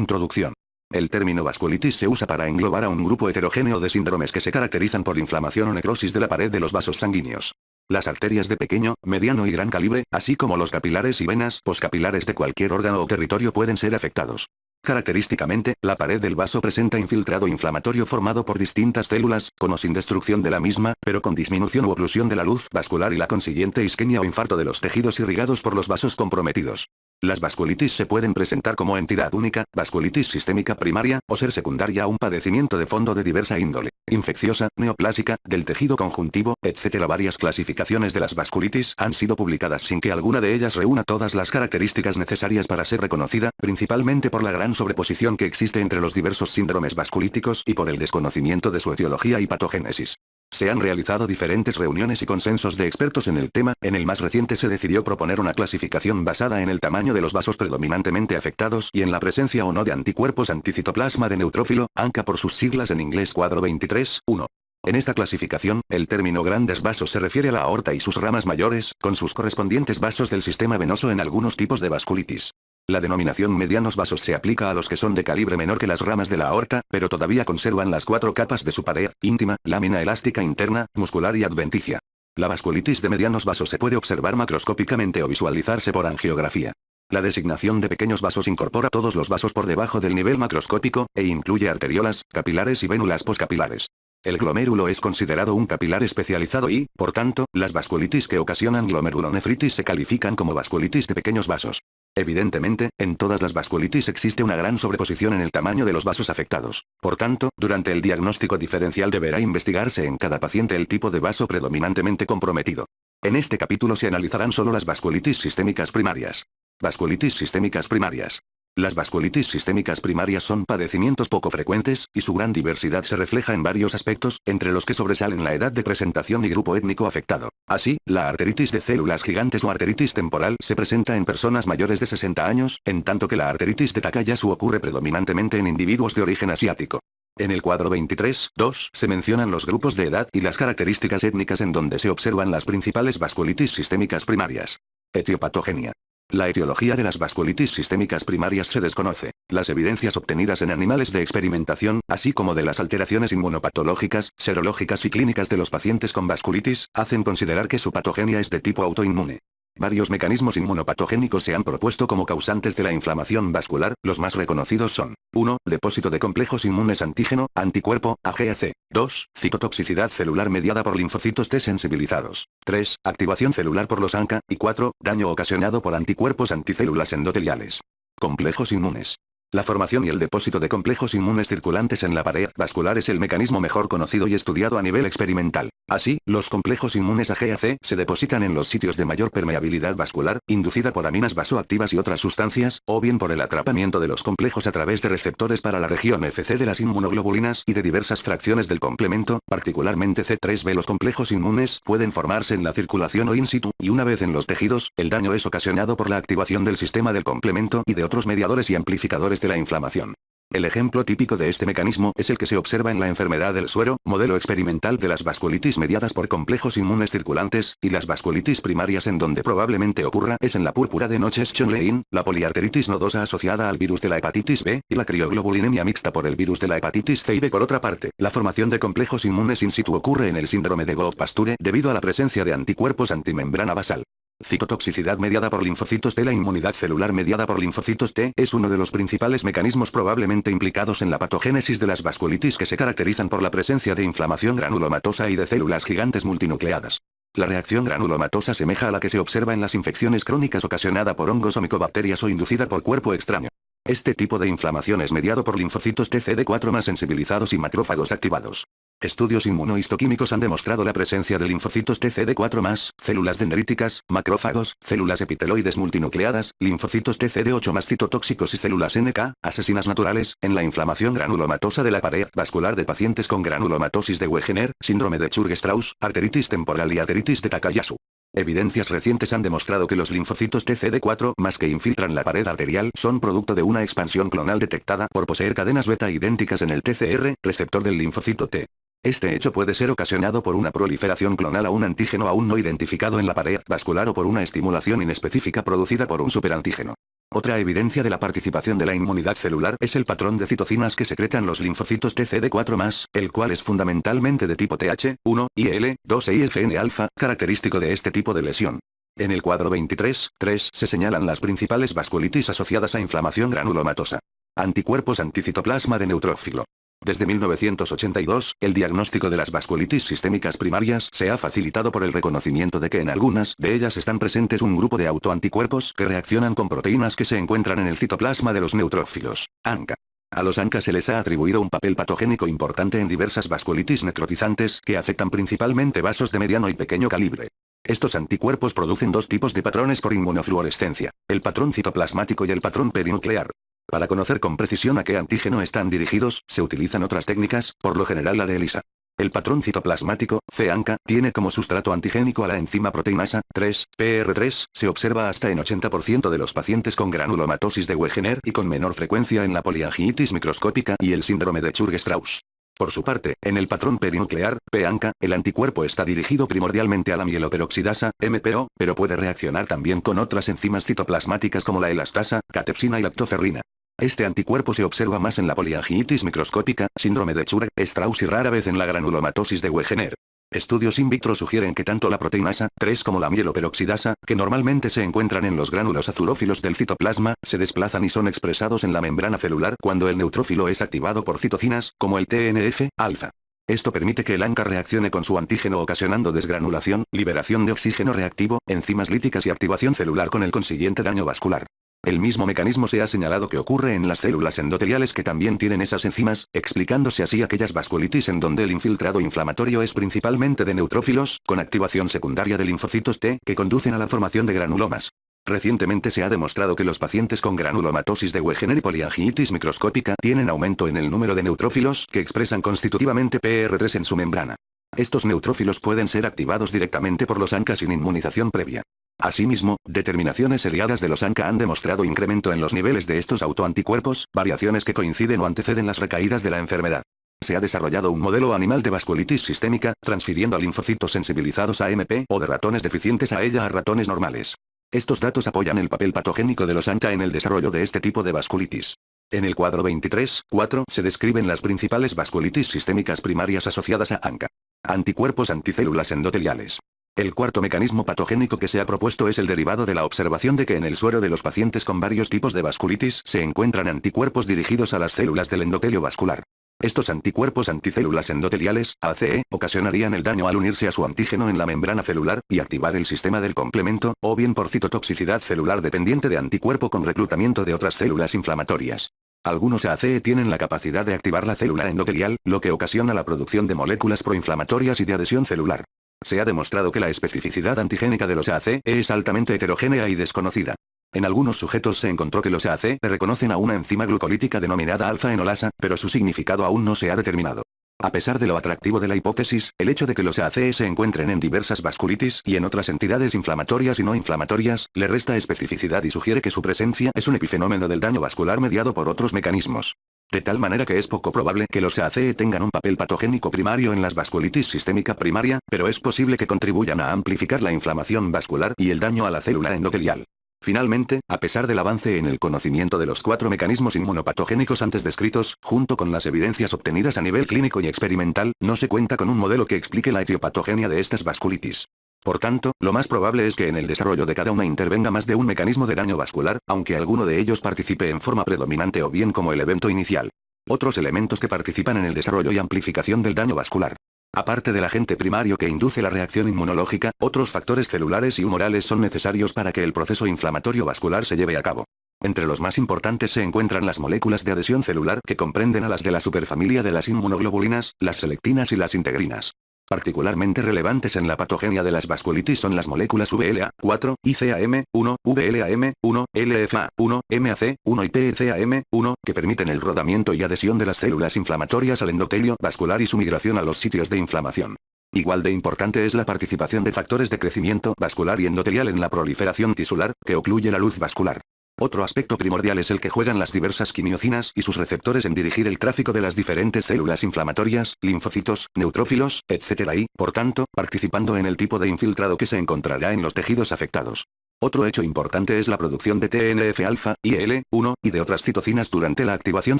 Introducción. El término vasculitis se usa para englobar a un grupo heterogéneo de síndromes que se caracterizan por inflamación o necrosis de la pared de los vasos sanguíneos. Las arterias de pequeño, mediano y gran calibre, así como los capilares y venas poscapilares de cualquier órgano o territorio pueden ser afectados. Característicamente, la pared del vaso presenta infiltrado inflamatorio formado por distintas células, con o sin destrucción de la misma, pero con disminución u oclusión de la luz vascular y la consiguiente isquemia o infarto de los tejidos irrigados por los vasos comprometidos. Las vasculitis se pueden presentar como entidad única, vasculitis sistémica primaria, o ser secundaria a un padecimiento de fondo de diversa índole, infecciosa, neoplásica, del tejido conjuntivo, etc. Varias clasificaciones de las vasculitis han sido publicadas sin que alguna de ellas reúna todas las características necesarias para ser reconocida, principalmente por la gran sobreposición que existe entre los diversos síndromes vasculíticos y por el desconocimiento de su etiología y patogénesis. Se han realizado diferentes reuniones y consensos de expertos en el tema. En el más reciente se decidió proponer una clasificación basada en el tamaño de los vasos predominantemente afectados y en la presencia o no de anticuerpos anticitoplasma de neutrófilo, ANCA por sus siglas en inglés cuadro 23.1. En esta clasificación, el término grandes vasos se refiere a la aorta y sus ramas mayores, con sus correspondientes vasos del sistema venoso en algunos tipos de vasculitis. La denominación medianos vasos se aplica a los que son de calibre menor que las ramas de la aorta, pero todavía conservan las 4 capas de su pared, íntima, lámina elástica interna, muscular y adventicia. La vasculitis de medianos vasos se puede observar macroscópicamente o visualizarse por angiografía. La designación de pequeños vasos incorpora todos los vasos por debajo del nivel macroscópico, e incluye arteriolas, capilares y vénulas poscapilares. El glomérulo es considerado un capilar especializado y, por tanto, las vasculitis que ocasionan glomerulonefritis se califican como vasculitis de pequeños vasos. Evidentemente, en todas las vasculitis existe una gran sobreposición en el tamaño de los vasos afectados. Por tanto, durante el diagnóstico diferencial deberá investigarse en cada paciente el tipo de vaso predominantemente comprometido. En este capítulo se analizarán solo las vasculitis sistémicas primarias. Vasculitis sistémicas primarias. Las vasculitis sistémicas primarias son padecimientos poco frecuentes, y su gran diversidad se refleja en varios aspectos, entre los que sobresalen la edad de presentación y grupo étnico afectado. Así, la arteritis de células gigantes o arteritis temporal se presenta en personas mayores de 60 años, en tanto que la arteritis de Takayasu ocurre predominantemente en individuos de origen asiático. En el cuadro 23.2 se mencionan los grupos de edad y las características étnicas en donde se observan las principales vasculitis sistémicas primarias. Etiopatogenia. La etiología de las vasculitis sistémicas primarias se desconoce. Las evidencias obtenidas en animales de experimentación, así como de las alteraciones inmunopatológicas, serológicas y clínicas de los pacientes con vasculitis, hacen considerar que su patogenia es de tipo autoinmune. Varios mecanismos inmunopatogénicos se han propuesto como causantes de la inflamación vascular. Los más reconocidos son: 1. Depósito de complejos inmunes antígeno, anticuerpo, AGAC. 2. Citotoxicidad celular mediada por linfocitos T sensibilizados. 3. Activación celular por los ANCA. Y 4. Daño ocasionado por anticuerpos anticélulas endoteliales. Complejos inmunes. La formación y el depósito de complejos inmunes circulantes en la pared vascular es el mecanismo mejor conocido y estudiado a nivel experimental. Así, los complejos inmunes AGAC se depositan en los sitios de mayor permeabilidad vascular, inducida por aminas vasoactivas y otras sustancias, o bien por el atrapamiento de los complejos a través de receptores para la región FC de las inmunoglobulinas y de diversas fracciones del complemento, particularmente C3b. Los complejos inmunes pueden formarse en la circulación o in situ, y una vez en los tejidos, el daño es ocasionado por la activación del sistema del complemento y de otros mediadores y amplificadores de la inflamación. El ejemplo típico de este mecanismo es el que se observa en la enfermedad del suero, modelo experimental de las vasculitis mediadas por complejos inmunes circulantes, y las vasculitis primarias en donde probablemente ocurra es en la púrpura de Notches-Schönlein, la poliarteritis nodosa asociada al virus de la hepatitis B, y la crioglobulinemia mixta por el virus de la hepatitis C y B. Por otra parte, la formación de complejos inmunes in situ ocurre en el síndrome de Goff-Pasture debido a la presencia de anticuerpos antimembrana basal. Citotoxicidad mediada por linfocitos T. La inmunidad celular mediada por linfocitos T es uno de los principales mecanismos probablemente implicados en la patogénesis de las vasculitis, que se caracterizan por la presencia de inflamación granulomatosa y de células gigantes multinucleadas. La reacción granulomatosa asemeja a la que se observa en las infecciones crónicas ocasionada por hongos o micobacterias o inducida por cuerpo extraño. Este tipo de inflamación es mediado por linfocitos T CD4 más sensibilizados y macrófagos activados. Estudios inmunohistoquímicos han demostrado la presencia de linfocitos T CD4+, células dendríticas, macrófagos, células epiteloides multinucleadas, linfocitos T CD8+, citotóxicos y células NK, asesinas naturales, en la inflamación granulomatosa de la pared vascular de pacientes con granulomatosis de Wegener, síndrome de Churg-Strauss, arteritis temporal y arteritis de Takayasu. Evidencias recientes han demostrado que los linfocitos T CD4+ que infiltran la pared arterial son producto de una expansión clonal detectada por poseer cadenas beta idénticas en el TCR, receptor del linfocito T. Este hecho puede ser ocasionado por una proliferación clonal a un antígeno aún no identificado en la pared vascular o por una estimulación inespecífica producida por un superantígeno. Otra evidencia de la participación de la inmunidad celular es el patrón de citocinas que secretan los linfocitos TCD4+, el cual es fundamentalmente de tipo Th1, IL-2 e IFN-alfa, característico de este tipo de lesión. En el cuadro 23.3 se señalan las principales vasculitis asociadas a inflamación granulomatosa. Anticuerpos anticitoplasma de neutrófilo. Desde 1982, el diagnóstico de las vasculitis sistémicas primarias se ha facilitado por el reconocimiento de que en algunas de ellas están presentes un grupo de autoanticuerpos que reaccionan con proteínas que se encuentran en el citoplasma de los neutrófilos, ANCA. A los ANCA se les ha atribuido un papel patogénico importante en diversas vasculitis necrotizantes que afectan principalmente vasos de mediano y pequeño calibre. Estos anticuerpos producen dos tipos de patrones por inmunofluorescencia, el patrón citoplasmático y el patrón perinuclear. Para conocer con precisión a qué antígeno están dirigidos, se utilizan otras técnicas, por lo general la de ELISA. El patrón citoplasmático, C-ANCA, tiene como sustrato antigénico a la enzima proteinasa 3, PR3, se observa hasta en 80% de los pacientes con granulomatosis de Wegener y con menor frecuencia en la poliangiitis microscópica y el síndrome de Churg-Strauss. Por su parte, en el patrón perinuclear, P-ANCA, el anticuerpo está dirigido primordialmente a la mieloperoxidasa, MPO, pero puede reaccionar también con otras enzimas citoplasmáticas como la elastasa, catepsina y lactoferrina. Este anticuerpo se observa más en la poliangiitis microscópica, síndrome de Churg-Strauss y rara vez en la granulomatosis de Wegener. Estudios in vitro sugieren que tanto la proteinasa 3 como la mieloperoxidasa, que normalmente se encuentran en los gránulos azurófilos del citoplasma, se desplazan y son expresados en la membrana celular cuando el neutrófilo es activado por citocinas, como el TNF-alfa. Esto permite que el ANCA reaccione con su antígeno ocasionando desgranulación, liberación de oxígeno reactivo, enzimas líticas y activación celular con el consiguiente daño vascular. El mismo mecanismo se ha señalado que ocurre en las células endoteliales que también tienen esas enzimas, explicándose así aquellas vasculitis en donde el infiltrado inflamatorio es principalmente de neutrófilos, con activación secundaria de linfocitos T, que conducen a la formación de granulomas. Recientemente se ha demostrado que los pacientes con granulomatosis de Wegener y poliangiitis microscópica tienen aumento en el número de neutrófilos que expresan constitutivamente PR3 en su membrana. Estos neutrófilos pueden ser activados directamente por los ANCA sin inmunización previa. Asimismo, determinaciones seriadas de los ANCA han demostrado incremento en los niveles de estos autoanticuerpos, variaciones que coinciden o anteceden las recaídas de la enfermedad. Se ha desarrollado un modelo animal de vasculitis sistémica, transfiriendo a linfocitos sensibilizados a MP o de ratones deficientes a ella a ratones normales. Estos datos apoyan el papel patogénico de los ANCA en el desarrollo de este tipo de vasculitis. En el cuadro 23.4 se describen las principales vasculitis sistémicas primarias asociadas a ANCA. Anticuerpos anticélulas endoteliales. El cuarto mecanismo patogénico que se ha propuesto es el derivado de la observación de que en el suero de los pacientes con varios tipos de vasculitis se encuentran anticuerpos dirigidos a las células del endotelio vascular. Estos anticuerpos anticélulas endoteliales, ACE, ocasionarían el daño al unirse a su antígeno en la membrana celular, y activar el sistema del complemento, o bien por citotoxicidad celular dependiente de anticuerpo con reclutamiento de otras células inflamatorias. Algunos ACE tienen la capacidad de activar la célula endotelial, lo que ocasiona la producción de moléculas proinflamatorias y de adhesión celular. Se ha demostrado que la especificidad antigénica de los ACE es altamente heterogénea y desconocida. En algunos sujetos se encontró que los ACE reconocen a una enzima glucolítica denominada alfa-enolasa, pero su significado aún no se ha determinado. A pesar de lo atractivo de la hipótesis, el hecho de que los ACE se encuentren en diversas vasculitis y en otras entidades inflamatorias y no inflamatorias, le resta especificidad y sugiere que su presencia es un epifenómeno del daño vascular mediado por otros mecanismos. De tal manera que es poco probable que los ACE tengan un papel patogénico primario en las vasculitis sistémica primaria, pero es posible que contribuyan a amplificar la inflamación vascular y el daño a la célula endotelial. Finalmente, a pesar del avance en el conocimiento de los 4 mecanismos inmunopatogénicos antes descritos, junto con las evidencias obtenidas a nivel clínico y experimental, no se cuenta con un modelo que explique la etiopatogenia de estas vasculitis. Por tanto, lo más probable es que en el desarrollo de cada una intervenga más de un mecanismo de daño vascular, aunque alguno de ellos participe en forma predominante o bien como el evento inicial. Otros elementos que participan en el desarrollo y amplificación del daño vascular. Aparte del agente primario que induce la reacción inmunológica, otros factores celulares y humorales son necesarios para que el proceso inflamatorio vascular se lleve a cabo. Entre los más importantes se encuentran las moléculas de adhesión celular que comprenden a las de la superfamilia de las inmunoglobulinas, las selectinas y las integrinas. Particularmente relevantes en la patogenia de las vasculitis son las moléculas VLA4, ICAM1, VLAM1, LFA1, MAC1 y PECAM1, que permiten el rodamiento y adhesión de las células inflamatorias al endotelio vascular y su migración a los sitios de inflamación. Igual de importante es la participación de factores de crecimiento vascular y endotelial en la proliferación tisular, que ocluye la luz vascular. Otro aspecto primordial es el que juegan las diversas quimiocinas y sus receptores en dirigir el tráfico de las diferentes células inflamatorias, linfocitos, neutrófilos, etc. y, por tanto, participando en el tipo de infiltrado que se encontrará en los tejidos afectados. Otro hecho importante es la producción de TNF-alfa, IL-1, y de otras citocinas durante la activación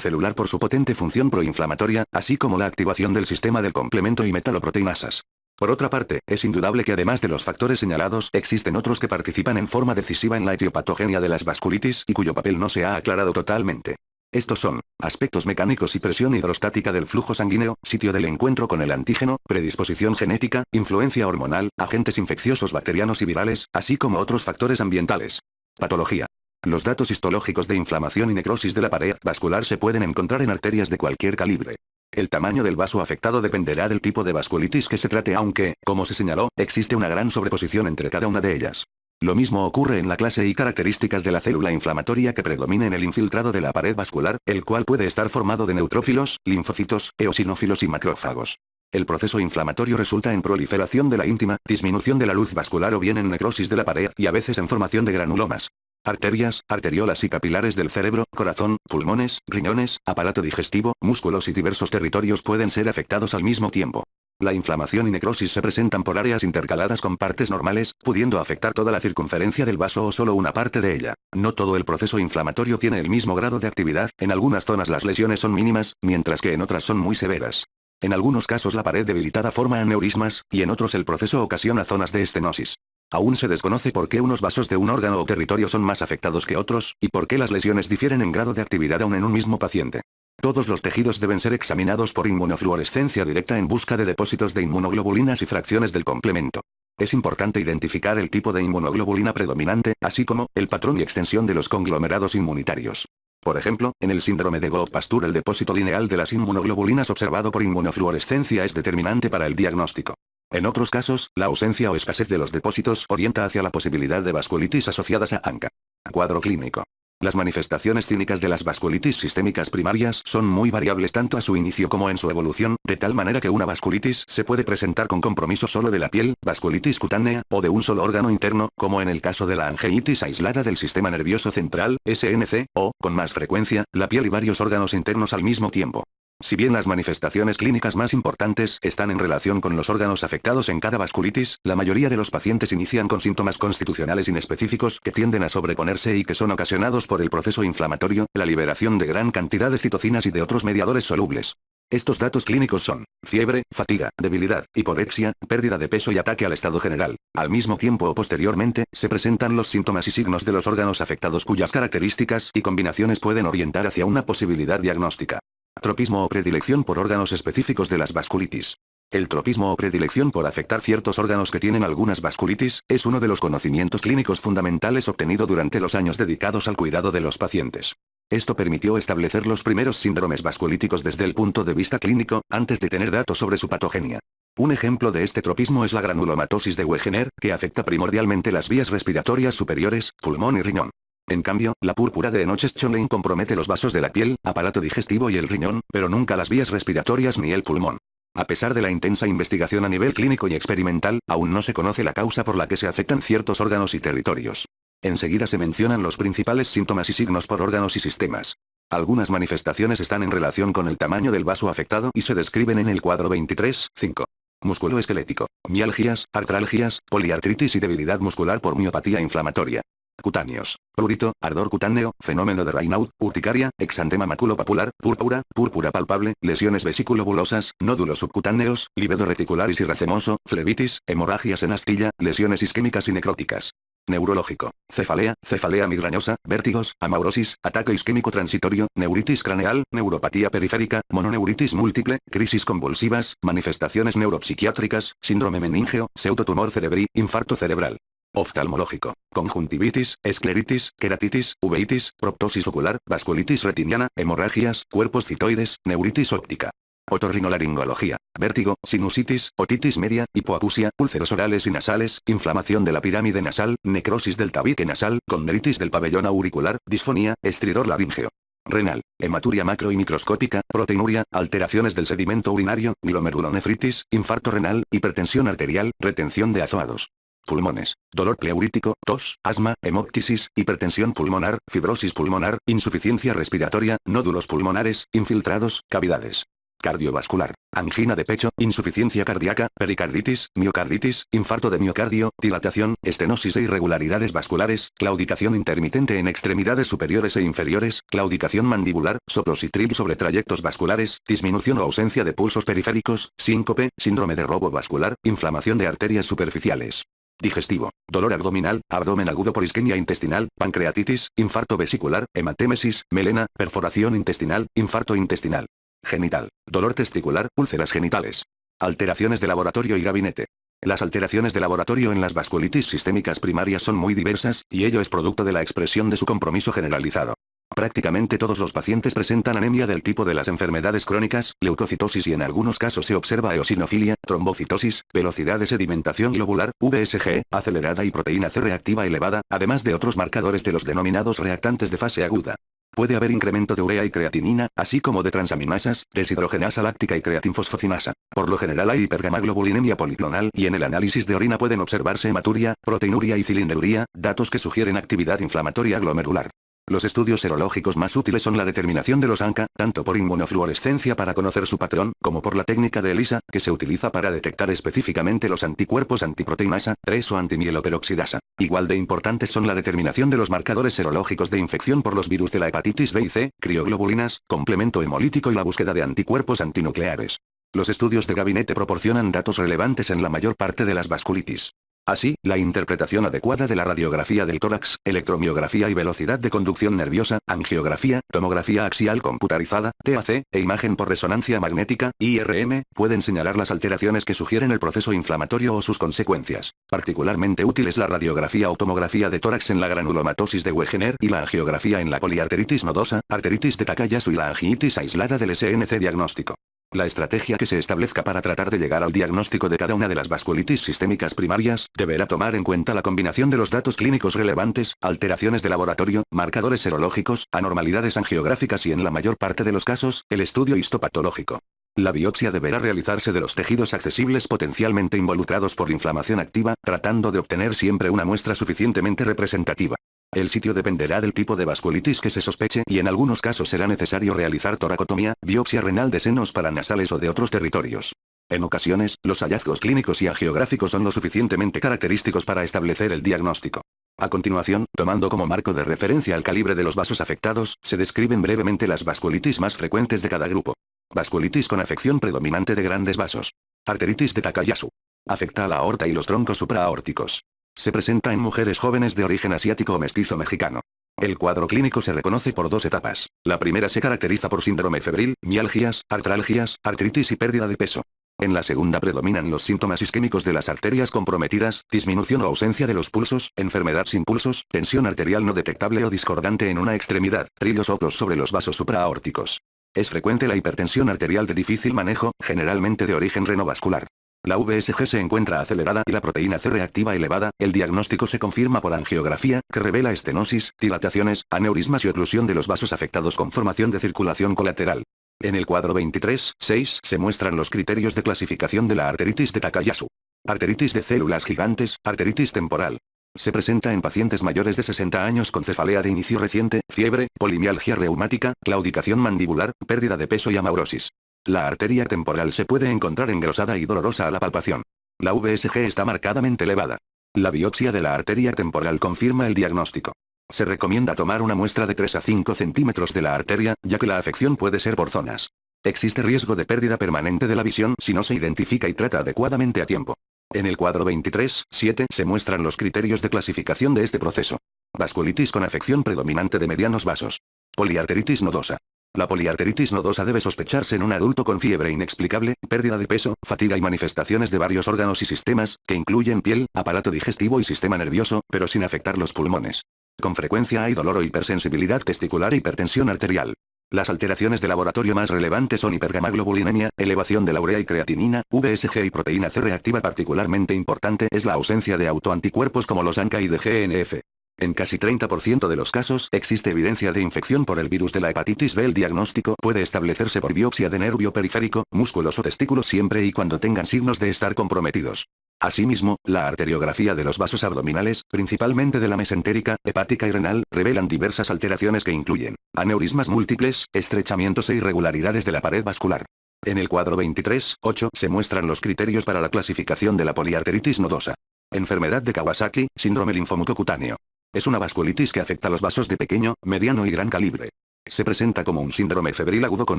celular por su potente función proinflamatoria, así como la activación del sistema del complemento y metaloproteinasas. Por otra parte, es indudable que además de los factores señalados, existen otros que participan en forma decisiva en la etiopatogenia de las vasculitis y cuyo papel no se ha aclarado totalmente. Estos son, aspectos mecánicos y presión hidrostática del flujo sanguíneo, sitio del encuentro con el antígeno, predisposición genética, influencia hormonal, agentes infecciosos bacterianos y virales, así como otros factores ambientales. Patología. Los datos histológicos de inflamación y necrosis de la pared vascular se pueden encontrar en arterias de cualquier calibre. El tamaño del vaso afectado dependerá del tipo de vasculitis que se trate, aunque, como se señaló, existe una gran sobreposición entre cada una de ellas. Lo mismo ocurre en la clase y características de la célula inflamatoria que predomina en el infiltrado de la pared vascular, el cual puede estar formado de neutrófilos, linfocitos, eosinófilos y macrófagos. El proceso inflamatorio resulta en proliferación de la íntima, disminución de la luz vascular o bien en necrosis de la pared y a veces en formación de granulomas. Arterias, arteriolas y capilares del cerebro, corazón, pulmones, riñones, aparato digestivo, músculos y diversos territorios pueden ser afectados al mismo tiempo. La inflamación y necrosis se presentan por áreas intercaladas con partes normales, pudiendo afectar toda la circunferencia del vaso o solo una parte de ella. No todo el proceso inflamatorio tiene el mismo grado de actividad, en algunas zonas las lesiones son mínimas, mientras que en otras son muy severas. En algunos casos la pared debilitada forma aneurismas, y en otros el proceso ocasiona zonas de estenosis. Aún se desconoce por qué unos vasos de un órgano o territorio son más afectados que otros, y por qué las lesiones difieren en grado de actividad aún en un mismo paciente. Todos los tejidos deben ser examinados por inmunofluorescencia directa en busca de depósitos de inmunoglobulinas y fracciones del complemento. Es importante identificar el tipo de inmunoglobulina predominante, así como el patrón y extensión de los conglomerados inmunitarios. Por ejemplo, en el síndrome de Goff-Pastur el depósito lineal de las inmunoglobulinas observado por inmunofluorescencia es determinante para el diagnóstico. En otros casos, la ausencia o escasez de los depósitos orienta hacia la posibilidad de vasculitis asociadas a ANCA. Cuadro clínico. Las manifestaciones clínicas de las vasculitis sistémicas primarias son muy variables tanto a su inicio como en su evolución, de tal manera que una vasculitis se puede presentar con compromiso solo de la piel, vasculitis cutánea, o de un solo órgano interno, como en el caso de la angeitis aislada del sistema nervioso central, SNC, o, con más frecuencia, la piel y varios órganos internos al mismo tiempo. Si bien las manifestaciones clínicas más importantes están en relación con los órganos afectados en cada vasculitis, la mayoría de los pacientes inician con síntomas constitucionales inespecíficos que tienden a sobreponerse y que son ocasionados por el proceso inflamatorio, la liberación de gran cantidad de citocinas y de otros mediadores solubles. Estos datos clínicos son fiebre, fatiga, debilidad, hiporexia, pérdida de peso y ataque al estado general. Al mismo tiempo o posteriormente, se presentan los síntomas y signos de los órganos afectados cuyas características y combinaciones pueden orientar hacia una posibilidad diagnóstica. Tropismo o predilección por órganos específicos de las vasculitis. El tropismo o predilección por afectar ciertos órganos que tienen algunas vasculitis, es uno de los conocimientos clínicos fundamentales obtenido durante los años dedicados al cuidado de los pacientes. Esto permitió establecer los primeros síndromes vasculíticos desde el punto de vista clínico, antes de tener datos sobre su patogenia. Un ejemplo de este tropismo es la granulomatosis de Wegener, que afecta primordialmente las vías respiratorias superiores, pulmón y riñón. En cambio, la púrpura de Enoches-Schönlein compromete los vasos de la piel, aparato digestivo y el riñón, pero nunca las vías respiratorias ni el pulmón. A pesar de la intensa investigación a nivel clínico y experimental, aún no se conoce la causa por la que se afectan ciertos órganos y territorios. Enseguida se mencionan los principales síntomas y signos por órganos y sistemas. Algunas manifestaciones están en relación con el tamaño del vaso afectado y se describen en el cuadro 23.5. Musculoesquelético, mialgias, artralgias, poliartritis y debilidad muscular por miopatía inflamatoria. Cutáneos. Prurito, ardor cutáneo, fenómeno de Raynaud, urticaria, exantema maculopapular, púrpura palpable, lesiones vesículo-bulosas, nódulos subcutáneos, líbedo reticularis y racemoso, flebitis, hemorragias en astilla, lesiones isquémicas y necróticas. Neurológico. Cefalea migrañosa, vértigos, amaurosis, ataque isquémico transitorio, neuritis craneal, neuropatía periférica, mononeuritis múltiple, crisis convulsivas, manifestaciones neuropsiquiátricas, síndrome meningeo, pseudotumor cerebrí, infarto cerebral. Oftalmológico. Conjuntivitis, escleritis, queratitis, uveitis, proptosis ocular, vasculitis retiniana, hemorragias, cuerpos citoides, neuritis óptica. Otorrinolaringología. Vértigo, sinusitis, otitis media, hipoacusia, úlceros orales y nasales, inflamación de la pirámide nasal, necrosis del tabique nasal, condritis del pabellón auricular, disfonía, estridor laríngeo. Renal, hematuria macro y microscópica, proteinuria, alteraciones del sedimento urinario, glomerulonefritis, infarto renal, hipertensión arterial, retención de azoados. Pulmones, dolor pleurítico, tos, asma, hemoptisis, hipertensión pulmonar, fibrosis pulmonar, insuficiencia respiratoria, nódulos pulmonares, infiltrados, cavidades. cardiovascular, angina de pecho, insuficiencia cardíaca, pericarditis, miocarditis, infarto de miocardio, dilatación, estenosis e irregularidades vasculares, claudicación intermitente en extremidades superiores e inferiores, claudicación mandibular, soplos y trill sobre trayectos vasculares, disminución o ausencia de pulsos periféricos, síncope, síndrome de robo vascular, inflamación de arterias superficiales. Digestivo, dolor abdominal, abdomen agudo por isquemia intestinal, pancreatitis, infarto vesicular, hematémesis, melena, perforación intestinal, infarto intestinal. Genital, dolor testicular, úlceras genitales. Alteraciones de laboratorio y gabinete. Las alteraciones de laboratorio en las vasculitis sistémicas primarias son muy diversas, y ello es producto de la expresión de su compromiso generalizado. Prácticamente todos los pacientes presentan anemia del tipo de las enfermedades crónicas, leucocitosis y en algunos casos se observa eosinofilia, trombocitosis, velocidad de sedimentación globular, VSG, acelerada y proteína C reactiva elevada, además de otros marcadores de los denominados reactantes de fase aguda. Puede haber incremento de urea y creatinina, así como de transaminasas, deshidrogenasa láctica y creatinfosfocinasa. Por lo general hay hipergamaglobulinemia policlonal y en el análisis de orina pueden observarse hematuria, proteinuria y cilineuría, datos que sugieren actividad inflamatoria glomerular. Los estudios serológicos más útiles son la determinación de los ANCA, tanto por inmunofluorescencia para conocer su patrón, como por la técnica de ELISA, que se utiliza para detectar específicamente los anticuerpos antiproteinasa 3 o antimieloperoxidasa. Igual de importantes son la determinación de los marcadores serológicos de infección por los virus de la hepatitis B y C, crioglobulinas, complemento hemolítico y la búsqueda de anticuerpos antinucleares. Los estudios de gabinete proporcionan datos relevantes en la mayor parte de las vasculitis. Así, la interpretación adecuada de la radiografía del tórax, electromiografía y velocidad de conducción nerviosa, angiografía, tomografía axial computarizada, TAC, e imagen por resonancia magnética, IRM, pueden señalar las alteraciones que sugieren el proceso inflamatorio o sus consecuencias. Particularmente útil es la radiografía o tomografía de tórax en la granulomatosis de Wegener y la angiografía en la poliarteritis nodosa, arteritis de Takayasu y la angiitis aislada del SNC diagnóstico. La estrategia que se establezca para tratar de llegar al diagnóstico de cada una de las vasculitis sistémicas primarias, deberá tomar en cuenta la combinación de los datos clínicos relevantes, alteraciones de laboratorio, marcadores serológicos, anormalidades angiográficas y en la mayor parte de los casos, el estudio histopatológico. La biopsia deberá realizarse de los tejidos accesibles potencialmente involucrados por inflamación activa, tratando de obtener siempre una muestra suficientemente representativa. El sitio dependerá del tipo de vasculitis que se sospeche y en algunos casos será necesario realizar toracotomía, biopsia renal de senos paranasales o de otros territorios. En ocasiones, los hallazgos clínicos y angiográficos son lo suficientemente característicos para establecer el diagnóstico. A continuación, tomando como marco de referencia el calibre de los vasos afectados, se describen brevemente las vasculitis más frecuentes de cada grupo. Vasculitis con afección predominante de grandes vasos. Arteritis de Takayasu. Afecta a la aorta y los troncos supraaórticos. Se presenta en mujeres jóvenes de origen asiático o mestizo mexicano. El cuadro clínico se reconoce por dos etapas. La primera se caracteriza por síndrome febril, mialgias, artralgias, artritis y pérdida de peso. En la segunda predominan los síntomas isquémicos de las arterias comprometidas, disminución o ausencia de los pulsos, enfermedad sin pulsos, tensión arterial no detectable o discordante en una extremidad, trillos soplos sobre los vasos supraaórticos. Es frecuente la hipertensión arterial de difícil manejo, generalmente de origen renovascular. La VSG se encuentra acelerada y la proteína C reactiva elevada. El diagnóstico se confirma por angiografía, que revela estenosis, dilataciones, aneurismas y oclusión de los vasos afectados con formación de circulación colateral. En el cuadro 23.6 se muestran los criterios de clasificación de la arteritis de Takayasu. Arteritis de células gigantes, arteritis temporal. Se presenta en pacientes mayores de 60 años con cefalea de inicio reciente, fiebre, polimialgia reumática, claudicación mandibular, pérdida de peso y amaurosis. La arteria temporal se puede encontrar engrosada y dolorosa a la palpación. La VSG está marcadamente elevada. La biopsia de la arteria temporal confirma el diagnóstico. Se recomienda tomar una muestra de 3 a 5 centímetros de la arteria, ya que la afección puede ser por zonas. Existe riesgo de pérdida permanente de la visión si no se identifica y trata adecuadamente a tiempo. En el cuadro 23.7 se muestran los criterios de clasificación de este proceso. Vasculitis con afección predominante de medianos vasos. Poliarteritis nodosa. La poliarteritis nodosa debe sospecharse en un adulto con fiebre inexplicable, pérdida de peso, fatiga y manifestaciones de varios órganos y sistemas, que incluyen piel, aparato digestivo y sistema nervioso, pero sin afectar los pulmones. Con frecuencia hay dolor o hipersensibilidad testicular e hipertensión arterial. Las alteraciones de laboratorio más relevantes son hipergamaglobulinemia, elevación de la urea y creatinina, VSG y proteína C reactiva. Particularmente importante es la ausencia de autoanticuerpos como los ANCA y de GNF. En casi 30% de los casos existe evidencia de infección por el virus de la hepatitis B. El diagnóstico puede establecerse por biopsia de nervio periférico, músculos o testículos siempre y cuando tengan signos de estar comprometidos. Asimismo, la arteriografía de los vasos abdominales, principalmente de la mesentérica, hepática y renal, revelan diversas alteraciones que incluyen aneurismas múltiples, estrechamientos e irregularidades de la pared vascular. En el cuadro 23.8 se muestran los criterios para la clasificación de la poliarteritis nodosa. Enfermedad de Kawasaki, síndrome linfomucocutáneo. Es una vasculitis que afecta los vasos de pequeño, mediano y gran calibre. Se presenta como un síndrome febril agudo con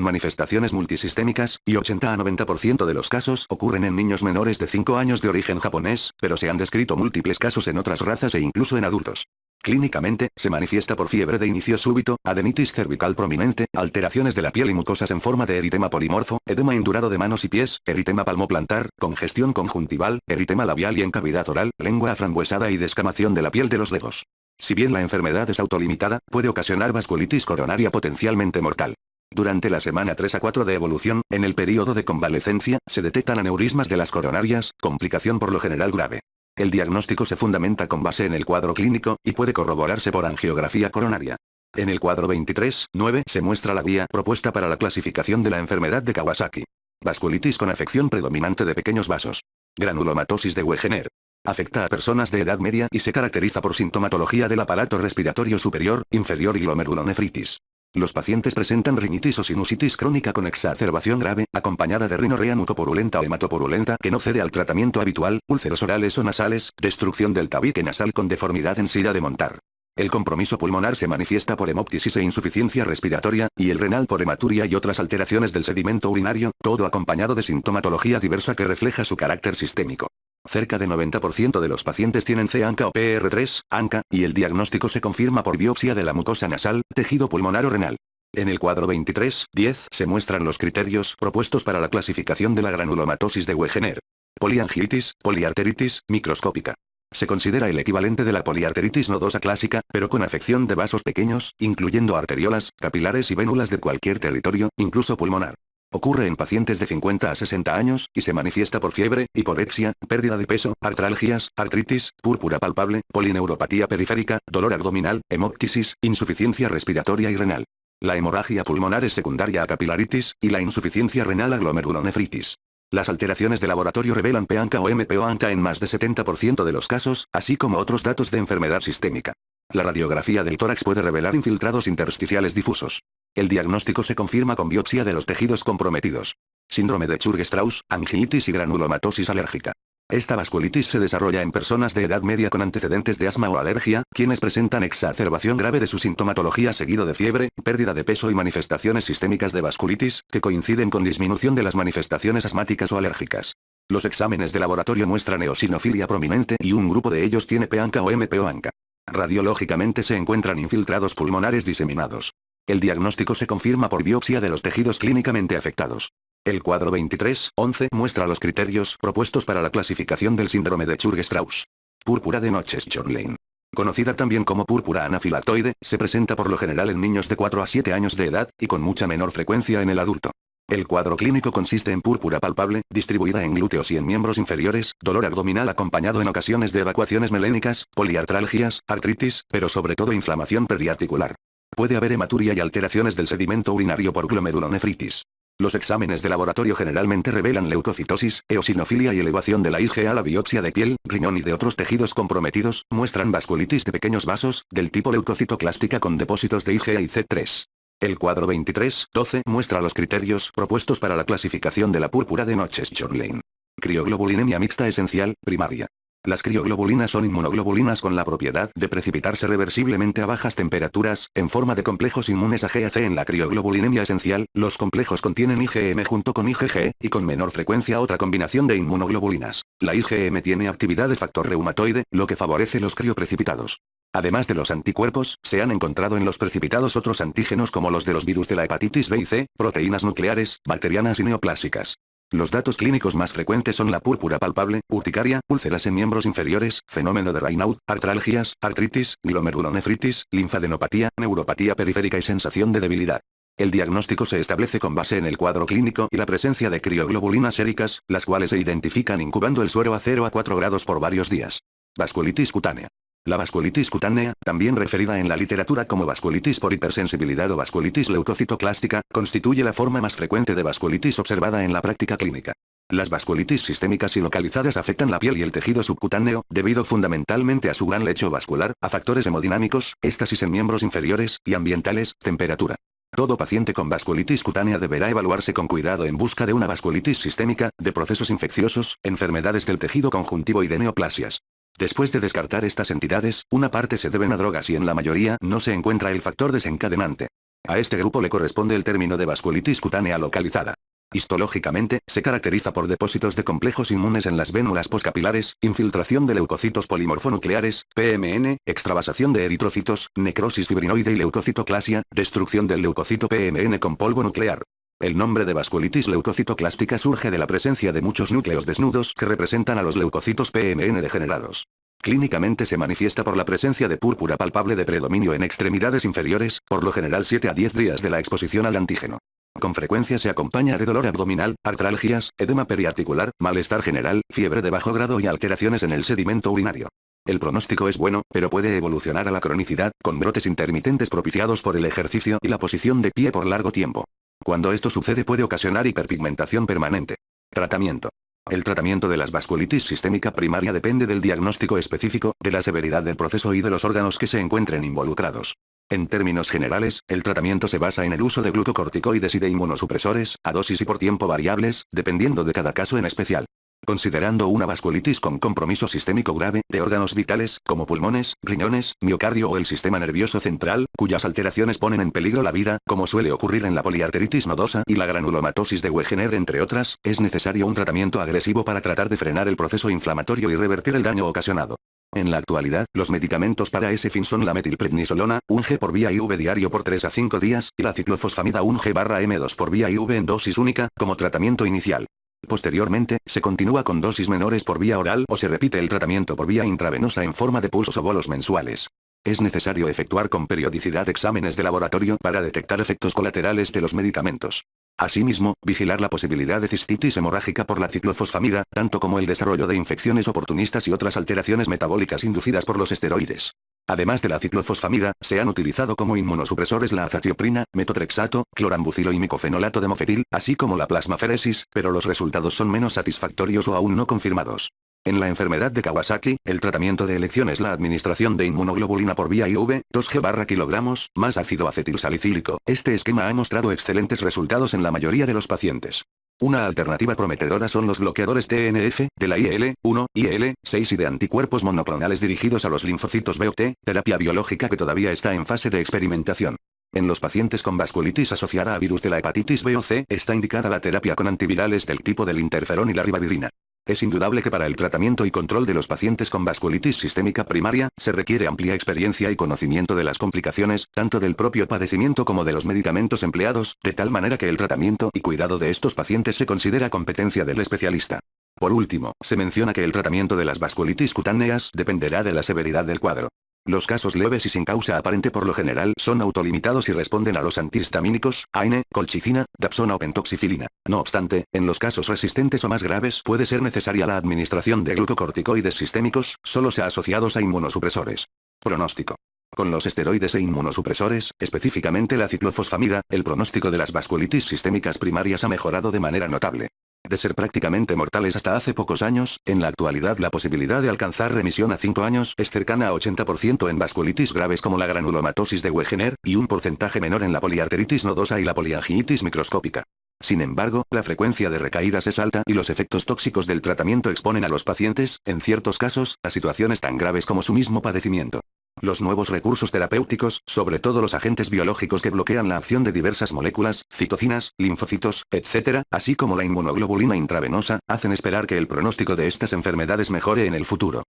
manifestaciones multisistémicas, y 80 a 90% de los casos ocurren en niños menores de 5 años de origen japonés, pero se han descrito múltiples casos en otras razas e incluso en adultos. Clínicamente, se manifiesta por fiebre de inicio súbito, adenitis cervical prominente, alteraciones de la piel y mucosas en forma de eritema polimorfo, edema indurado de manos y pies, eritema palmoplantar, congestión conjuntival, eritema labial y en cavidad oral, lengua aframbuesada y descamación de la piel de los dedos. Si bien la enfermedad es autolimitada, puede ocasionar vasculitis coronaria potencialmente mortal. Durante la semana 3 a 4 de evolución, en el periodo de convalecencia, se detectan aneurismas de las coronarias, complicación por lo general grave. El diagnóstico se fundamenta con base en el cuadro clínico, y puede corroborarse por angiografía coronaria. En el cuadro 23.9 se muestra la guía propuesta para la clasificación de la enfermedad de Kawasaki. Vasculitis con afección predominante de pequeños vasos. Granulomatosis de Wegener. Afecta a personas de edad media y se caracteriza por sintomatología del aparato respiratorio superior, inferior y glomerulonefritis. Los pacientes presentan rinitis o sinusitis crónica con exacerbación grave, acompañada de rinorrea mucopurulenta o hematopurulenta que no cede al tratamiento habitual, úlceros orales o nasales, destrucción del tabique nasal con deformidad en silla de montar. El compromiso pulmonar se manifiesta por hemoptisis e insuficiencia respiratoria, y el renal por hematuria y otras alteraciones del sedimento urinario, todo acompañado de sintomatología diversa que refleja su carácter sistémico. Cerca de 90% de los pacientes tienen C-ANCA o PR3, ANCA, y el diagnóstico se confirma por biopsia de la mucosa nasal, tejido pulmonar o renal. En el cuadro 23.10 se muestran los criterios propuestos para la clasificación de la granulomatosis de Wegener. Poliangiitis, poliarteritis, microscópica. Se considera el equivalente de la poliarteritis nodosa clásica, pero con afección de vasos pequeños, incluyendo arteriolas, capilares y vénulas de cualquier territorio, incluso pulmonar. Ocurre en pacientes de 50 a 60 años, y se manifiesta por fiebre, hiporexia, pérdida de peso, artralgias, artritis, púrpura palpable, polineuropatía periférica, dolor abdominal, hemoptisis, insuficiencia respiratoria y renal. La hemorragia pulmonar es secundaria a capilaritis, y la insuficiencia renal a glomerulonefritis. Las alteraciones de laboratorio revelan P-ANCA o MPO-ANCA en más de 70% de los casos, así como otros datos de enfermedad sistémica. La radiografía del tórax puede revelar infiltrados intersticiales difusos. El diagnóstico se confirma con biopsia de los tejidos comprometidos. Síndrome de Churg-Strauss, angiitis y granulomatosis alérgica. Esta vasculitis se desarrolla en personas de edad media con antecedentes de asma o alergia, quienes presentan exacerbación grave de su sintomatología seguido de fiebre, pérdida de peso y manifestaciones sistémicas de vasculitis, que coinciden con disminución de las manifestaciones asmáticas o alérgicas. Los exámenes de laboratorio muestran eosinofilia prominente y un grupo de ellos tiene P-ANCA o MPO-ANCA. Radiológicamente se encuentran infiltrados pulmonares diseminados. El diagnóstico se confirma por biopsia de los tejidos clínicamente afectados. El cuadro 23.11 muestra los criterios propuestos para la clasificación del síndrome de Churg-Strauss. Púrpura de Notches-Jorlein. Conocida también como púrpura anafilactoide, se presenta por lo general en niños de 4 a 7 años de edad, y con mucha menor frecuencia en el adulto. El cuadro clínico consiste en púrpura palpable, distribuida en glúteos y en miembros inferiores, dolor abdominal acompañado en ocasiones de evacuaciones melénicas, poliartralgias, artritis, pero sobre todo inflamación periarticular. Puede haber hematuria y alteraciones del sedimento urinario por glomerulonefritis. Los exámenes de laboratorio generalmente revelan leucocitosis, eosinofilia y elevación de la IgA. La biopsia de piel, riñón y de otros tejidos comprometidos muestran vasculitis de pequeños vasos, del tipo leucocitoclástica con depósitos de IgA y C3. El cuadro 23.12 muestra los criterios propuestos para la clasificación de la púrpura de Notches-Jorlein. Crioglobulinemia mixta esencial, primaria. Las crioglobulinas son inmunoglobulinas con la propiedad de precipitarse reversiblemente a bajas temperaturas, en forma de complejos inmunes a GAC. En la crioglobulinemia esencial, los complejos contienen IgM junto con IgG, y con menor frecuencia otra combinación de inmunoglobulinas. La IgM tiene actividad de factor reumatoide, lo que favorece los crioprecipitados. Además de los anticuerpos, se han encontrado en los precipitados otros antígenos como los de los virus de la hepatitis B y C, proteínas nucleares, bacterianas y neoplásicas. Los datos clínicos más frecuentes son la púrpura palpable, urticaria, úlceras en miembros inferiores, fenómeno de Raynaud, artralgias, artritis, glomerulonefritis, linfadenopatía, neuropatía periférica y sensación de debilidad. El diagnóstico se establece con base en el cuadro clínico y la presencia de crioglobulinas séricas, las cuales se identifican incubando el suero a 0 a 4 grados por varios días. Vasculitis cutánea. La vasculitis cutánea, también referida en la literatura como vasculitis por hipersensibilidad o vasculitis leucocitoclástica, constituye la forma más frecuente de vasculitis observada en la práctica clínica. Las vasculitis sistémicas y localizadas afectan la piel y el tejido subcutáneo, debido fundamentalmente a su gran lecho vascular, a factores hemodinámicos, éstasis en miembros inferiores, y ambientales, temperatura. Todo paciente con vasculitis cutánea deberá evaluarse con cuidado en busca de una vasculitis sistémica, de procesos infecciosos, enfermedades del tejido conjuntivo y de neoplasias. Después de descartar estas entidades, una parte se deben a drogas y en la mayoría no se encuentra el factor desencadenante. A este grupo le corresponde el término de vasculitis cutánea localizada. Histológicamente, se caracteriza por depósitos de complejos inmunes en las vénulas poscapilares, infiltración de leucocitos polimorfonucleares, PMN, extravasación de eritrocitos, necrosis fibrinoide y leucocitoclasia, destrucción del leucocito PMN con polvo nuclear. El nombre de vasculitis leucocitoclástica surge de la presencia de muchos núcleos desnudos que representan a los leucocitos PMN degenerados. Clínicamente se manifiesta por la presencia de púrpura palpable de predominio en extremidades inferiores, por lo general 7 a 10 días de la exposición al antígeno. Con frecuencia se acompaña de dolor abdominal, artralgias, edema periarticular, malestar general, fiebre de bajo grado y alteraciones en el sedimento urinario. El pronóstico es bueno, pero puede evolucionar a la cronicidad, con brotes intermitentes propiciados por el ejercicio y la posición de pie por largo tiempo. Cuando esto sucede puede ocasionar hiperpigmentación permanente. Tratamiento. El tratamiento de la vasculitis sistémica primaria depende del diagnóstico específico, de la severidad del proceso y de los órganos que se encuentren involucrados. En términos generales, el tratamiento se basa en el uso de glucocorticoides y de inmunosupresores, a dosis y por tiempo variables, dependiendo de cada caso en especial. Considerando una vasculitis con compromiso sistémico grave, de órganos vitales, como pulmones, riñones, miocardio o el sistema nervioso central, cuyas alteraciones ponen en peligro la vida, como suele ocurrir en la poliarteritis nodosa y la granulomatosis de Wegener entre otras, es necesario un tratamiento agresivo para tratar de frenar el proceso inflamatorio y revertir el daño ocasionado. En la actualidad, los medicamentos para ese fin son la metilprednisolona, 1 g por vía IV diario por 3 a 5 días, y la ciclofosfamida 1 g/m2 por vía IV en dosis única, como tratamiento inicial. Posteriormente, se continúa con dosis menores por vía oral o se repite el tratamiento por vía intravenosa en forma de pulsos o bolos mensuales. Es necesario efectuar con periodicidad exámenes de laboratorio para detectar efectos colaterales de los medicamentos. Asimismo, vigilar la posibilidad de cistitis hemorrágica por la ciclofosfamida, tanto como el desarrollo de infecciones oportunistas y otras alteraciones metabólicas inducidas por los esteroides. Además de la ciclofosfamida, se han utilizado como inmunosupresores la azatioprina, metotrexato, clorambucilo y micofenolato de mofetil, así como la plasmaferesis, pero los resultados son menos satisfactorios o aún no confirmados. En la enfermedad de Kawasaki, el tratamiento de elección es la administración de inmunoglobulina por vía IV, 2 g/kg, más ácido acetilsalicílico. Este esquema ha mostrado excelentes resultados en la mayoría de los pacientes. Una alternativa prometedora son los bloqueadores TNF, de la IL-1, IL-6 y de anticuerpos monoclonales dirigidos a los linfocitos B o T, terapia biológica que todavía está en fase de experimentación. En los pacientes con vasculitis asociada a virus de la hepatitis B o C, está indicada la terapia con antivirales del tipo del interferón y la ribavirina. Es indudable que para el tratamiento y control de los pacientes con vasculitis sistémica primaria, se requiere amplia experiencia y conocimiento de las complicaciones, tanto del propio padecimiento como de los medicamentos empleados, de tal manera que el tratamiento y cuidado de estos pacientes se considera competencia del especialista. Por último, se menciona que el tratamiento de las vasculitis cutáneas dependerá de la severidad del cuadro. Los casos leves y sin causa aparente por lo general son autolimitados y responden a los antihistamínicos, AINE, colchicina, dapsona o pentoxifilina. No obstante, en los casos resistentes o más graves puede ser necesaria la administración de glucocorticoides sistémicos, solo sea asociados a inmunosupresores. Pronóstico. Con los esteroides e inmunosupresores, específicamente la ciclofosfamida, el pronóstico de las vasculitis sistémicas primarias ha mejorado de manera notable. De ser prácticamente mortales hasta hace pocos años, en la actualidad la posibilidad de alcanzar remisión a 5 años es cercana a 80% en vasculitis graves como la granulomatosis de Wegener, y un porcentaje menor en la poliarteritis nodosa y la poliangiitis microscópica. Sin embargo, la frecuencia de recaídas es alta y los efectos tóxicos del tratamiento exponen a los pacientes, en ciertos casos, a situaciones tan graves como su mismo padecimiento. Los nuevos recursos terapéuticos, sobre todo los agentes biológicos que bloquean la acción de diversas moléculas, citocinas, linfocitos, etc., así como la inmunoglobulina intravenosa, hacen esperar que el pronóstico de estas enfermedades mejore en el futuro.